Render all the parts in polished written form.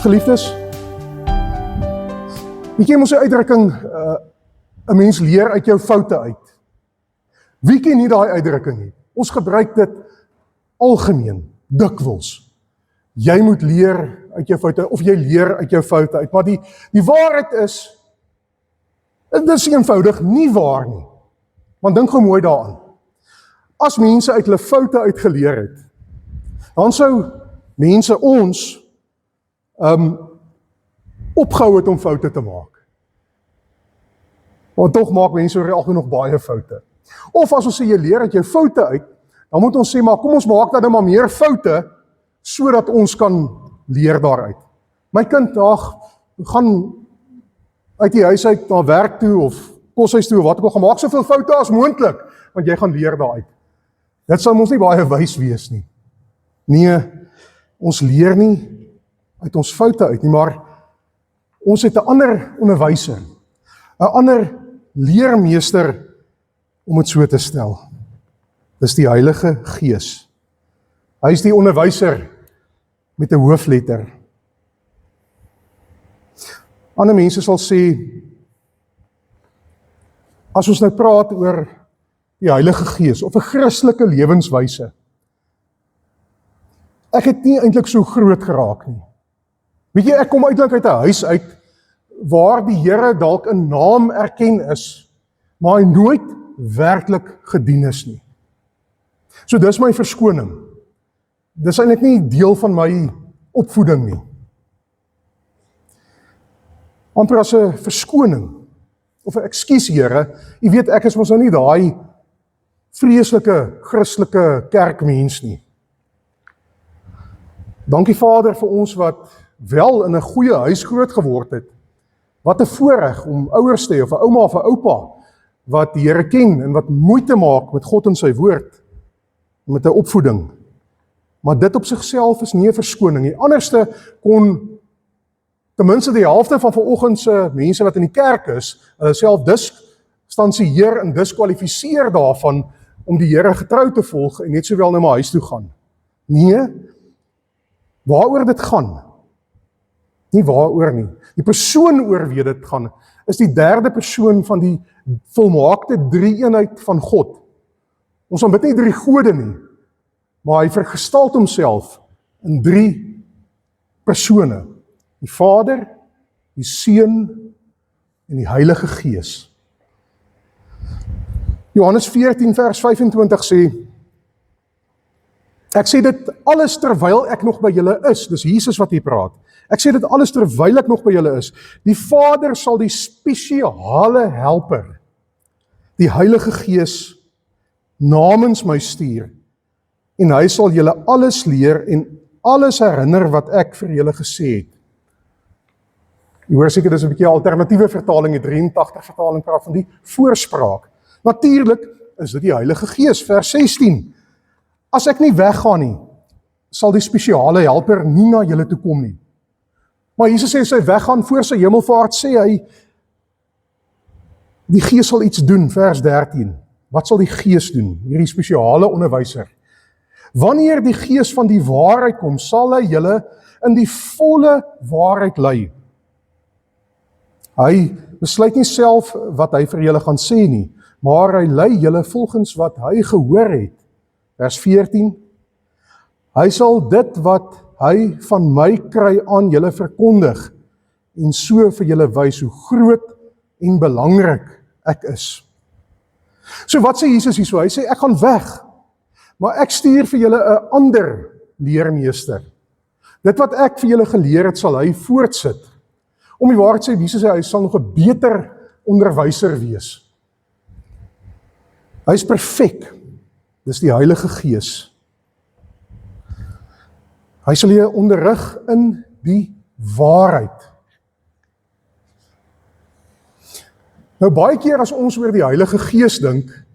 Geliefdes, weet jy mos 'n uitdrukking, 'n mens leer uit jou foute uit. Wie ken nie daai uitdrukking nie? Ons gebruik dit algemeen, dikwels. Jy moet leer uit jou foute, of jy leer uit jou foute uit. Maar die waarheid is, dit is eenvoudig nie waar nie. Want dink gou mooi daaraan. As mense uit hulle foute uitgeleer het, dan sou mense ons opgehou het om foute te maak. Want tog maak mense oor die algemeen nog baie foute. Of as ons sê jy leer uit jou foute uit, dan moet ons sê, maar kom ons maak dan maar meer foute, sodat ons kan leer daaruit. My kind, gaan uit die huis uit na werk toe, of koshuis toe, of wat ook al, gaan maak soveel foute as moontlik, want jy gaan leer daaruit. Dit sal ons nie baie wys wees nie. Nee, ons leer nie uit ons foute uit nie, maar ons het 'n ander onderwyser, 'n ander leermeester, om het so te stel. Dis die Heilige Gees. Hy is die onderwyser met 'n hoofletter. Ander mense sal sê, as ons nou praat oor die Heilige Gees, of 'n Christelike lewenswyse, ek het nie eintlik so groot geraak nie. Weet jy, ek kom uiteindelik uit 'n huis uit, waar die Here dalk 'n naam erken is, maar hy nooit werklik gedien is nie. So dis my verskoning. Dis eintlik nie deel van my opvoeding nie. Amper as 'n verskoning, of 'n ekskuus Here, jy weet ek is mos nou nie daai vreeslike Christelike kerkmens nie. Dankie Vader vir ons wat wel in 'n goeie huis groot geword het. Wat 'n voorreg om ouers te hê, of 'n ouma of 'n oupa, wat die Here ken en wat moeite maak met God en sy woord, met 'n opvoeding. Maar dit op sigself is nie 'n verskoning nie. Anderste kon ten minste die helfte van vanoggend se mense wat in die kerk is, self distansieer en diskwalifiseer daarvan om die Here getrou te volg en net sowel na my huis toe gaan. Nee, waaroor dit gaan? Nie waaroor nie. Die persoon oor wie dit gaan, is die derde persoon van die volmaakte drie-eenheid van God. Ons aanbid nie 3 gode nie, maar hy vergestalt homself in 3 persone. Die Vader, die Seun en die Heilige Gees. Johannes 14 vers 25 sê, ek sê dit alles terwyl ek nog by julle is, dis Jesus wat hier praat. Ek sê dit alles terwyl ek nog by julle is. Die Vader sal die spesiale helper, die Heilige Gees, namens my stuur, en hy sal julle alles leer en alles herinner wat ek vir julle gesê het. Jy hoor seker, dis 'n bietjie alternatiewe vertaling, die 83 vertaling praat van die voorspraak. Natuurlik is dit die Heilige Gees, vers 16. As ek nie weggaan nie, sal die spesiale helper nie na julle toe kom nie. Maar Jesus sê, sy weggaan voor sy hemelvaart, sê hy, die Gees sal iets doen, vers 13. Wat sal die Gees doen? Hierdie spesiale onderwyser. Wanneer die Gees van die waarheid kom, sal hy julle in die volle waarheid lei. Hy besluit nie self wat hy vir julle gaan sê nie, maar hy lei julle volgens wat hy gehoor het. Vers 14. Hy sal dit wat hy van my kry aan julle verkondig, en so vir julle wys hoe groot en belangrik ek is. So wat sê Jesus hierso? Hy sê, ek gaan weg, maar ek stuur vir julle 'n ander leermeester. Dit wat ek vir julle geleer het, sal hy voortsit. Om die waarheid sê, Jesus sê, hy sal nog 'n beter onderwyser wees. Hy is perfek. Dis die Heilige Gees. Hy sal julle onderrig in die waarheid. Nou baie keer as ons oor die Heilige Gees dink,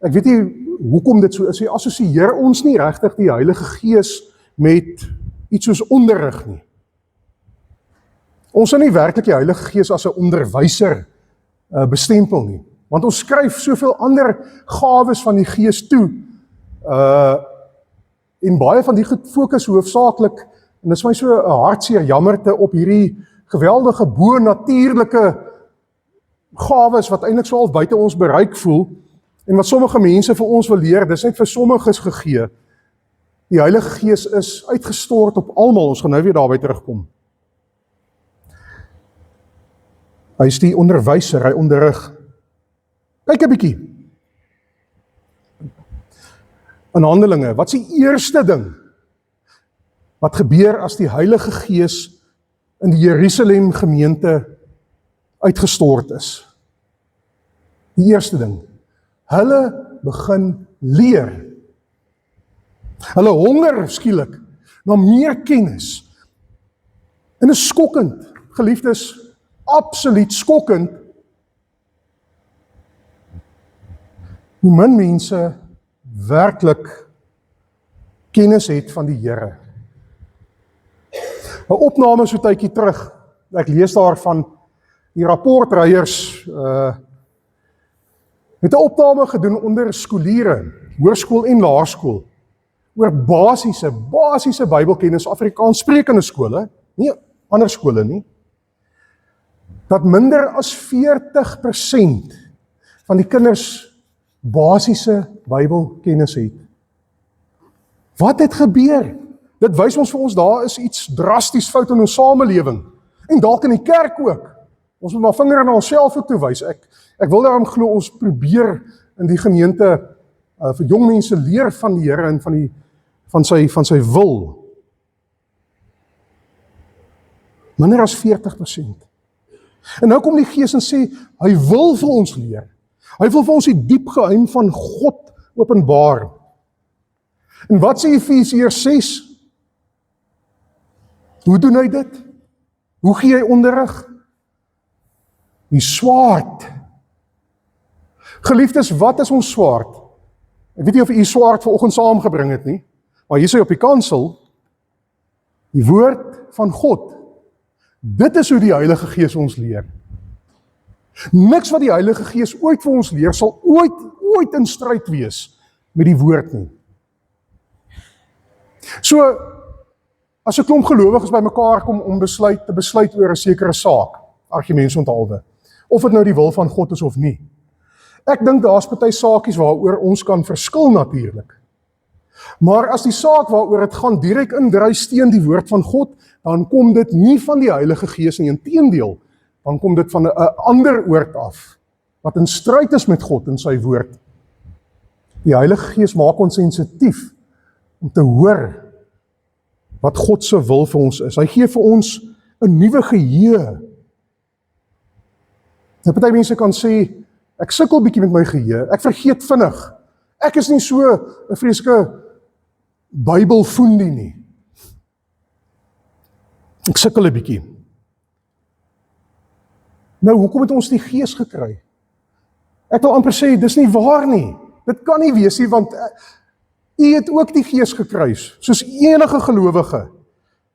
ek weet nie hoekom dit so is, assosieer ons nie regtig die Heilige Gees met iets soos onderrig nie. Ons sal nie werklik die Heilige Gees as 'n onderwyser bestempel nie, want ons skryf soveel ander gawes van die Gees toe, en baie van die goed fokus hoofsaaklik En dit is my so 'n hartseer jammerte op hierdie geweldige bo-natuurlike gawes wat eintlik so half buite ons bereik voel, en wat sommige mense vir ons wil leer, dis net vir sommiges gegee. Die Heilige Gees is uitgestort op almal, ons gaan nou weer daarby terugkom. Hy is die onderwyser, hy onderrig. Kyk 'n bietjie. In Handelinge, wat is die eerste ding wat gebeur as die Heilige Gees in die Jerusalem gemeente uitgestort is? Die eerste ding. Hulle begin leer. Hulle honger skielik na meer kennis. En is skokkend, geliefdes, absoluut skokkend, hoe min mense werklik kennis het van die Here. 'n Opname so tydjie terug, ek lees daarvan, die rapportryers het 'n opname gedoen onder skooliere, hoërskool en laerskool, oor basiese Bybelkennis, Afrikaans sprekende skole, nie ander skole nie, dat minder as 40% van die kinders basiese Bybelkennis het. Wat het gebeur? Dit wys ons vir ons, daar is iets drasties fout in ons samelewing, en dalk in die kerk ook. Ons moet maar vinger na onsself ook toe wys. Ek wil daarom glo, ons probeer in die gemeente vir jong mense leer van die Here en van sy wil. Minder as 40%. En nou kom die Gees en sê, hy wil vir ons leer. Hy wil vir ons die diep geheim van God openbaar. En wat sê Efesiërs 6? Hoe doen hy dit? Hoe gee hy onderrig? Die swaard. Geliefdes, wat is ons swaard? Ek weet nie of u swaard vanoggend saamgebring het nie, maar hier sê op die kansel, die woord van God. Dit is hoe die Heilige Gees ons leer. Niks wat die Heilige Gees ooit vir ons leer, sal ooit in stryd wees met die woord nie. So, as 'n klomp gelowiges by mekaar kom om te besluit oor 'n sekere saak, argumentsonthaalwe, of dit nou die wil van God is of nie. Ek dink daar's party saakies waaroor ons kan verskil natuurlik. Maar as die saak waaroor dit gaan direk indruis teen die woord van God, dan kom dit nie van die Heilige Gees nie, inteendeel, dan kom dit van 'n ander oord af, wat in stryd is met God en sy woord. Die Heilige Gees maak ons sensitief om te hoor wat God se wil vir ons is. Hy gee vir ons 'n nuwe geheue. Nou, party mense kan sê, ek sukkel bietjie met my geheue, ek vergeet vinnig. Ek is nie so 'n vreeslike Bybelfoendie nie. Ek sukkel 'n bietjie. Nou, hoekom het ons die Gees gekry? Ek wil amper sê, dis nie waar nie. Dit kan nie wees nie, want u het ook die Gees gekry, soos enige gelowige.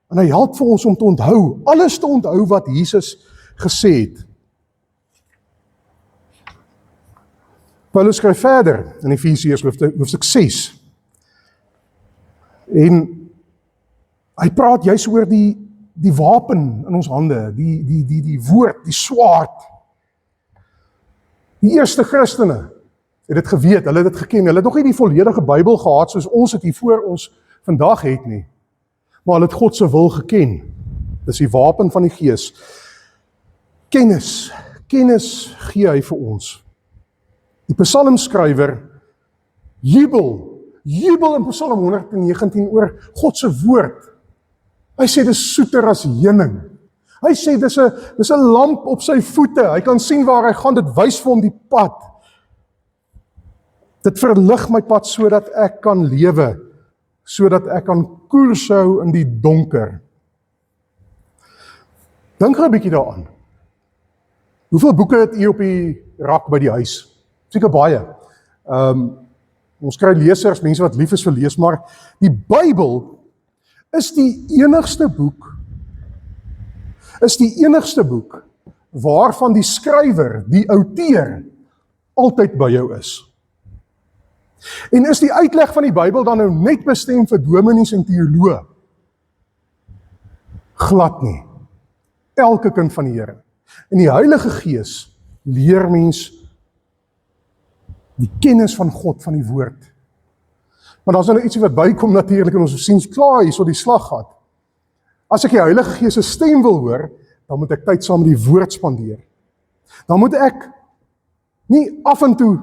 En hy help vir ons om te onthou, alles te onthou wat Jesus gesê het. Paulus skryf verder in Efesiërs hoofstuk 6. En hy praat juis oor die wapen in ons hande, die woord, die swaard. Die eerste Christene het dit geweet, hulle het dit geken, hulle het nog nie die volledige Bybel gehad soos ons het hier voor ons vandag het nie. Maar hulle het God se wil geken. Dis die wapen van die Gees. Kennis gee hy vir ons. Die psalmskrywer jubel in Psalm 119 oor God se woord. Hy sê dis soeter as heuning. Hy sê dis 'n lamp op sy voete. Hy kan sien waar hy gaan, dit wys vir hom die pad. Dit verlig my pad sodat ek kan lewe, sodat ek kan koelshou in die donker. Dink gou 'n bietjie daaraan. Hoeveel boeke het u op die rak by die huis? Seker baie. Ons kry lesers, mense wat lief is vir lees, maar die Bybel is die enigste boek waarvan die skrywer, die outeur, altyd by jou is. En is die uitleg van die Bybel dan nou net bestem vir dominees en teoloë? Glad nie. Elke kind van die Here. En die Heilige Gees leer mens die kennis van God, van die woord. Maar daar is nou ietsie wat bykom natuurlik en ons sien klaar hier so die slag gehad. As ek die Heilige Gees se stem wil hoor, dan moet ek tyd saam met die woord spandeer. Dan moet ek nie af en toe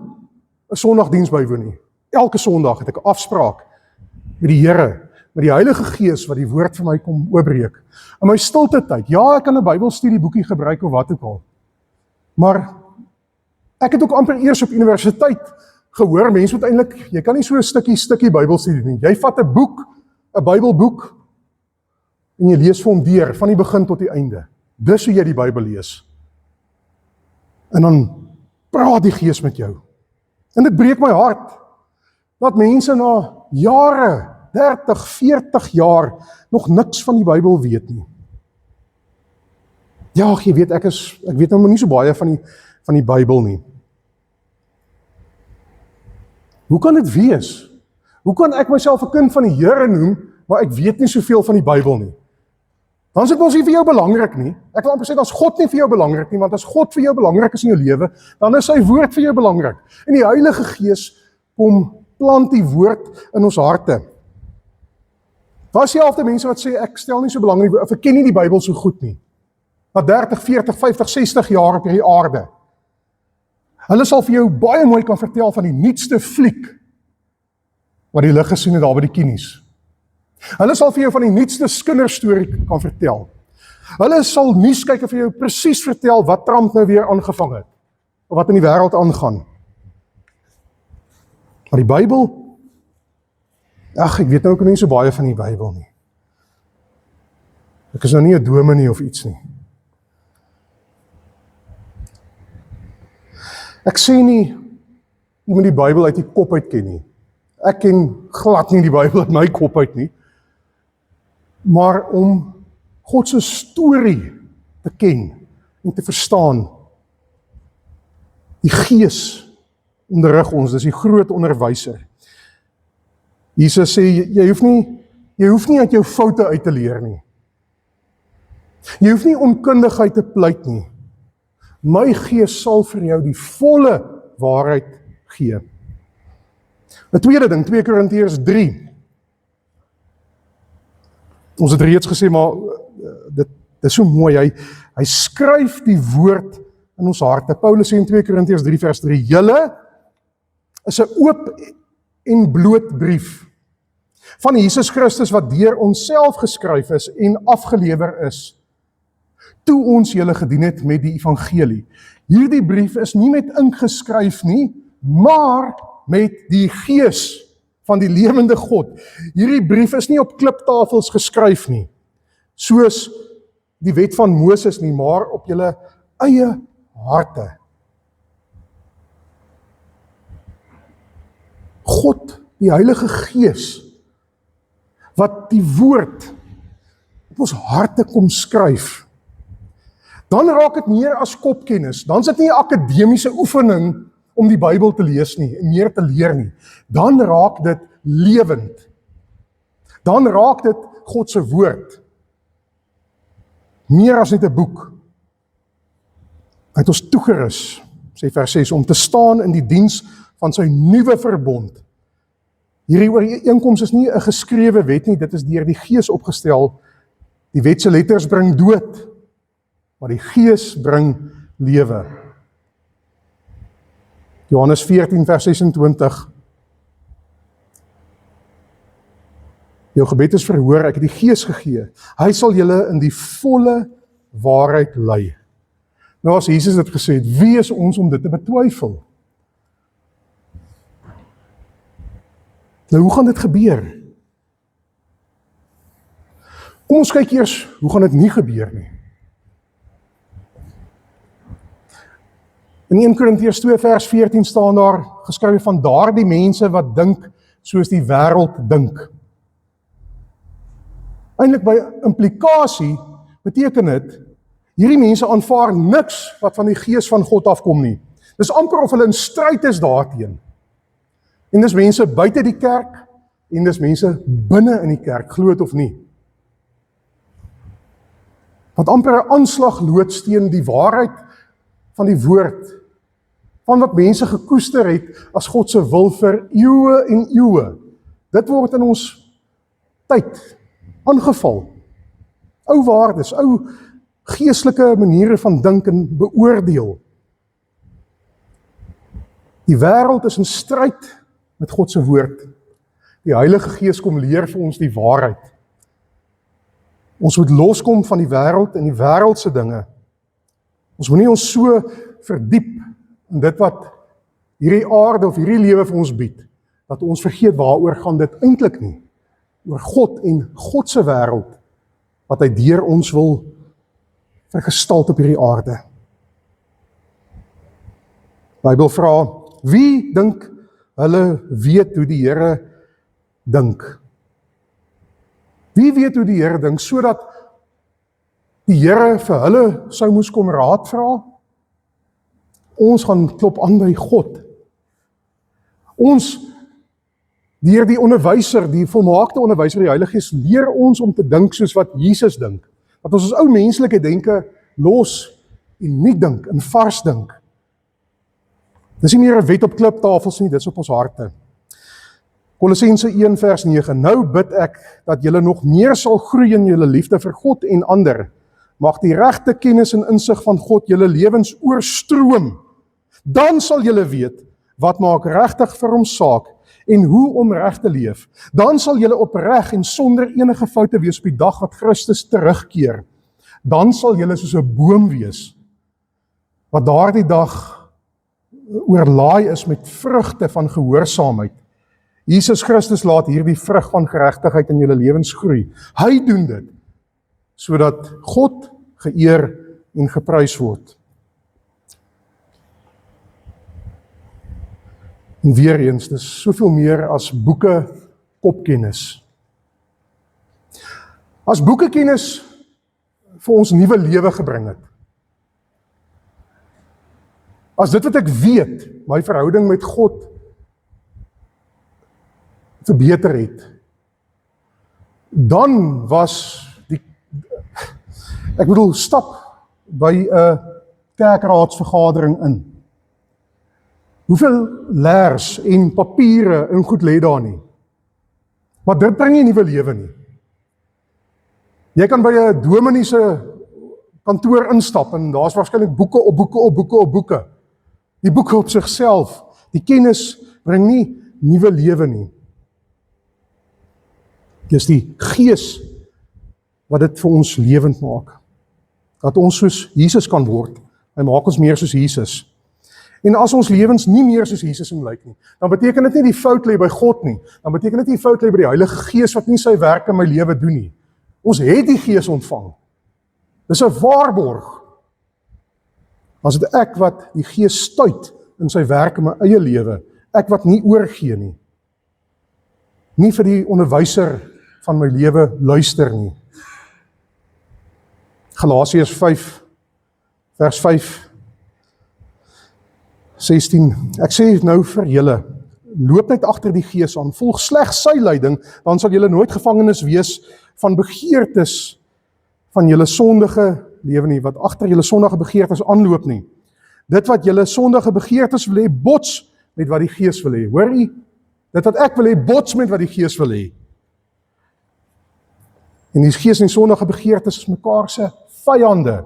'n Sondagdiens bywoon nie. Elke Sondag het ek 'n afspraak met die Here, met die Heilige Gees wat die woord vir my kom oopbreek. In my stilte tyd, ja, ek kan 'n Bybelstudieboekie gebruik of wat ook al. Maar ek het ook amper eers op universiteit gehoor, mense moet eintlik, jy kan nie so 'n stukkie Bybelstudie doen. Jy vat 'n boek, 'n Bybelboek, en jy lees vir hom deur, van die begin tot die einde. Dis hoe jy die Bybel lees. En dan praat die Gees met jou. En dit breek my hart, dat mense na jare, 30, 40 jaar, nog niks van die Bybel weet nie. Ja, jy weet, ek weet nou nie so baie van die Bybel nie. Hoe kan dit wees? Hoe kan ek myself 'n kind van die Here noem, maar ek weet nie soveel van die Bybel nie? Dan is dit ons nie vir jou belangrik nie. Ek wil amper sê, dan is God nie vir jou belangrik nie, want as God vir jou belangrik is in jou lewe, dan is sy woord vir jou belangrik. En die Heilige Gees kom plant die woord in ons harte. Daar is selfde mense wat sê, ek stel nie so belang nie, of ek ken nie die Bybel so goed nie. Na 30, 40, 50, 60 jaar op hierdie aarde. Hulle sal vir jou baie mooi kan vertel van die nuutste fliek wat die lig gesien het daar by die kinies. Hulle sal vir jou van die nuutste kinderstorie kan vertel. Hulle sal nuus kyk en vir jou presies vertel wat Trump nou weer aangevang het, of wat in die wêreld aangaan. Maar die Bybel, ag, ek weet nou ook nie so baie van die Bybel nie. Ek is nou nie 'n dominee of iets nie. Ek sê nie, jy moet die Bybel uit die kop uit ken nie. Ek ken glad nie die Bybel uit my kop uit nie. Maar om God se storie te ken en te verstaan, die Gees onderrig ons, dis die groot onderwyser. Jesus sê, jy hoef nie uit jou foute uit te leer nie. Jy hoef nie onkundigheid te pleit nie. My Gees sal vir jou die volle waarheid gee. 'n tweede ding, 2 Korintiërs 3. Ons het reeds gesê, maar dit is so mooi, hy skryf die woord in ons harte. Paulus sê in 2 Korintiërs 3 vers 3, julle is 'n oop en bloot brief van Jesus Christus wat deur onsself geskryf is en afgelewer is, toe ons julle gedien het met die evangelie. Hierdie brief is nie met ink geskryf nie, maar met die Gees van die lewende God. Hierdie brief is nie op kliptafels geskryf nie, soos die wet van Moses nie, maar op julle eie harte. God, die Heilige Gees, wat die woord op ons harte kom skryf, dan raak dit meer as kopkennis. Dan is dit nie 'n akademiese oefening om die Bybel te lees nie, en meer te leer nie. Dan raak dit lewend. Dan raak dit God se woord. Meer as net 'n boek. Hy het ons toegerus, sê vers 6, om te staan in die diens van sy nuwe verbond. Hierdie ooreenkoms is nie 'n geskrewe wet nie, dit is deur die Gees opgestel. Die wet se letters bring dood, maar die Gees bring lewe. Johannes 14 vers 26. Jou gebed is verhoor, ek het die Gees gegee. Hy sal julle in die volle waarheid lei. Nou as Jesus dit gesê het, wie is ons om dit te betwyfel? Nou hoe gaan dit gebeur? Kom ons kyk eers, hoe gaan dit nie gebeur nie? In 1 Korintiërs 2 vers 14 staan daar geskrywe van daardie mense wat dink soos die wêreld dink. Eintlik by implikasie beteken dit, hierdie mense aanvaar niks wat van die Gees van God afkom nie. Dis amper of hulle in stryd is daarteen. En dis mense buite die kerk, en dis mense binne in die kerk, glo dit of nie. wat amper 'n aanslag loods teen die waarheid van die woord, van wat mense gekoester het as God se wil vir eeue en eeue. Dit word in ons tyd aangeval. Ou waardes, ou geestelike maniere van dink en beoordeel. Die wêreld is in stryd met God se woord. Die Heilige Gees kom leer vir ons die waarheid. Ons moet loskom van die wêreld en die wêreldse dinge. Ons moet nie ons so verdiep in dit wat hierdie aarde of hierdie lewe vir ons bied, dat ons vergeet waaroor gaan dit eintlik nie. Oor God en God se wêreld, wat hy deur ons wil vergestalt op hierdie aarde. Bybel vra, wie dink hulle weet hoe die Here dink? Wie weet hoe die Here dink, sodat die Here vir hulle sou moes kom raad vra? Ons gaan klop aan by God. Ons, deur die onderwyser, die volmaakte onderwyser, die Heilige Gees, leer ons om te dink soos wat Jesus dink. Dat ons ou menslike denke los en nie dink, en vars dink. Dis nie meer 'n wet op kliptafels nie, dit is op ons harte. Kolossense 1 vers 9, nou bid ek dat julle nog meer sal groei in julle liefde vir God en ander. Mag die regte kennis en insig van God julle lewens oorstroom. Dan sal julle weet wat maak regtig vir hom saak en hoe om reg te leef. Dan sal julle opreg en sonder enige foute wees op die dag wat Christus terugkeer. Dan sal julle soos 'n boom wees, wat daardie dag oorlaai is met vrugte van gehoorsaamheid. Jesus Christus laat hierdie vrug van geregtigheid in julle lewens groei. Hy doen dit, sodat God geëer en geprys word. En weer eens, dis soveel meer as boeke kopkennis. As boeke kennis vir ons nuwe lewe gebring het. As dit wat ek weet, my verhouding met God verbeter het, dan was stap by 'n kerkraadsvergadering in. Hoeveel leers en papiere en goed lê daar nie? Maar dit bring nie nuwe lewe nie. Jy kan by 'n dominee se kantoor instap en daar's waarskynlik boeke op boeke op boeke op boeke. Die boeke op sigself, die kennis bring nie nuwe lewe nie. Dis die Gees wat dit vir ons lewend maak. Dat ons soos Jesus kan word. Hy maak ons meer soos Jesus. En as ons lewens nie meer soos Jesus lyk nie, dan beteken dit nie die fout lê by God nie. Dan beteken dit nie die fout lê by die Heilige Gees wat nie sy werk in my lewe doen nie. Ons het die Gees ontvang. Dis 'n waarborg. As dit ek wat die Gees stuit in sy werk in my eie lewe, ek wat nie oorgee nie. Nie vir die onderwyser van my lewe luister nie. Galasiërs 5 vers 5 16. Ek sê nou vir julle, loop net agter die Gees aan, volg slegs sy leiding, dan sal julle nooit gevangenes wees van begeertes van julle sondige lewe nie, wat agter julle sondige begeertes aanloop nie. Dit wat julle sondige begeertes wil hê, bots met wat die Gees wil hê. Hoor jy? Dit wat ek wil hê, bots met wat die Gees wil hê. En die Gees en die sondige begeertes is mekaar se vyande.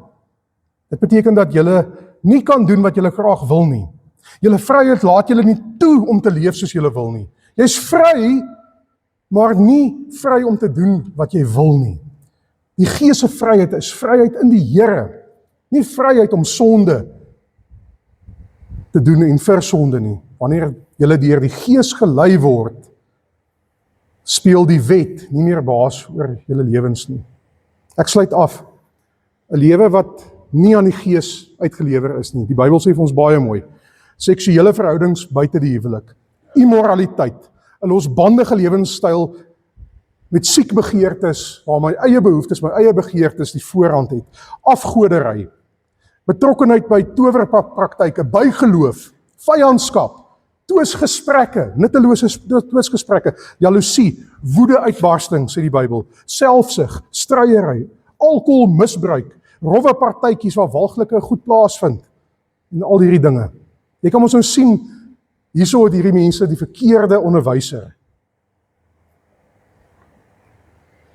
Dit beteken dat julle nie kan doen wat julle graag wil nie. Julle vryheid laat julle nie toe om te leef soos julle wil nie. Jy's vry, maar nie vry om te doen wat jy wil nie. Die Gees se vryheid is vryheid in die Here, nie vryheid om sonde te doen en vir sonde nie. Wanneer julle deur die Gees gelei word, speel die wet nie meer baas oor julle lewens nie. Ek sluit af. 'n lewe wat nie aan die Gees uitgelewer is nie. Die Bybel sê vir ons baie mooi. Seksuele verhoudings buite die huwelik, immoraliteit, 'n losbandige lewenstyl met siek begeertes, waar my eie behoeftes, my eie begeertes die voorhand het, afgodery, betrokkenheid by towerpraktyke, bygeloof, vyandskap, twisgesprekke, nuttelose twisgesprekke, jaloesie, woede-uitbarsting, sê die Bybel, selfsug, stryery, alkoholmisbruik, rowwe partytjies waar walglike goed plaasvind, en al hierdie dinge. Jy kan ons nou sien, hierso het hierdie mense die verkeerde onderwyser.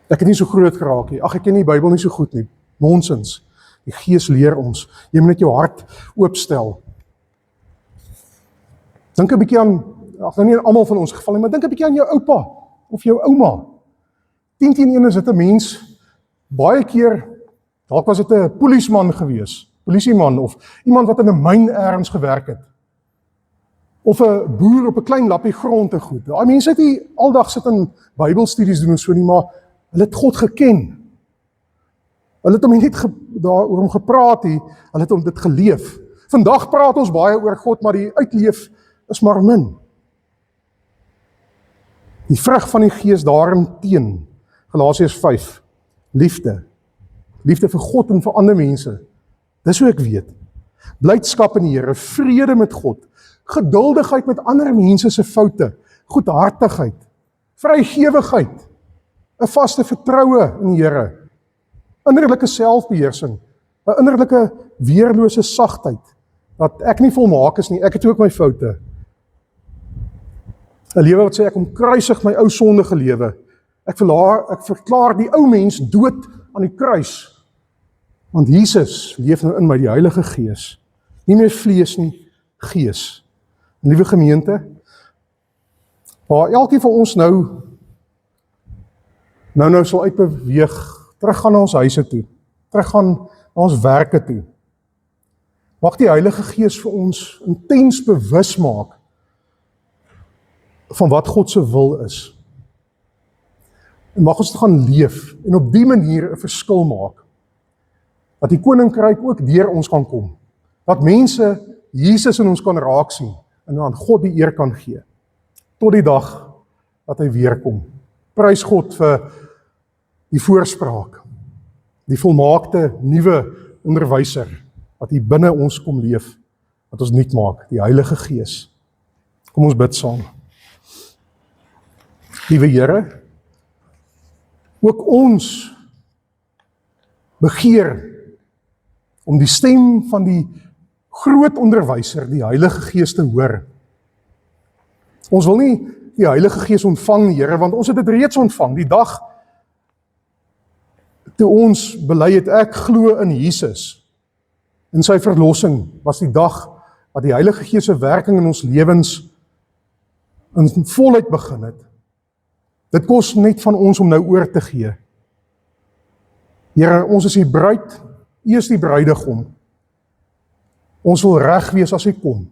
Ek het nie so groot geraak nie, ag ek ken die Bybel nie so goed nie, nonsens. Die Gees leer ons, jy moet net jou hart oopstel. Dink 'n bietjie aan, ag nou nie aan almal van ons geval nie, maar dink 'n bietjie aan jou oupa, of jou ouma. 10 teen 1 is dit 'n mens, baie keer, dalk was dit 'n polisieman gewees, polisieman, of iemand wat in 'n myn ergens gewerk het. Of 'n boer op 'n klein lappie grond en goed. Daai mense het nie aldag sit in Bybelstudies doen en so nie, maar hulle het God geken. Hulle het hom nie net daaroor hom gepraat nie, hulle het hom dit geleef. Vandag praat ons baie oor God, maar die uitleef is maar min. Die vrug van die Gees daarin teen, Galasiërs 5, liefde. Liefde vir God en vir ander mense. Dis hoe ek weet. Blydskap in die Here, vrede met God, geduldigheid met ander mense se foute, goedhartigheid, vrygewigheid, 'n vaste vertroue in die Here, innerlike selfbeheersing, 'n innerlike weerlose sagtheid, dat ek nie volmaak is nie, ek het ook my foute. 'n lewe wat sê ek omkruisig my ou sondige lewe. Ek verklaar die ou mens dood aan die kruis. Want Jesus leef nou in my, die Heilige Gees. Nie meer vlees nie, Gees. En liewe gemeente, waar elkeen van ons nou sal uitbeweeg, teruggaan na ons huise toe, teruggaan na ons werke toe. Mag die Heilige Gees vir ons intens bewus maak van wat God se wil is. En mag ons dit gaan leef en op die manier 'n verskil maak. Dat die koninkryk ook deur ons kan kom. Dat mense Jesus in ons kan raak sien en aan God die eer kan gee. Tot die dag dat hy weer kom. Prys God vir die voorspraak. Die volmaakte nuwe onderwyser wat hier binne ons kom leef, wat ons nuut maak, die Heilige Gees. Kom ons bid saam. Liewe Here, ook ons begeer om die stem van die groot onderwyser, die Heilige Gees te hoor. Ons wil nie die Heilige Gees ontvang, Here, want ons het dit reeds ontvang. Die dag toe ons bely het ek glo in Jesus, in sy verlossing, was die dag wat die Heilige Gees se werking in ons lewens in volheid begin het. Dit kos net van ons om nou oor te gee. Here, ons is die bruid, U is die bruidegom. Ons wil reg wees as hy kom.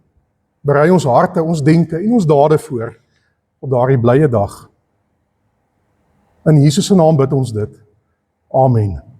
Berei ons harte, ons denke en ons dade voor op daardie blye dag. In Jesus se naam bid ons dit. Amen.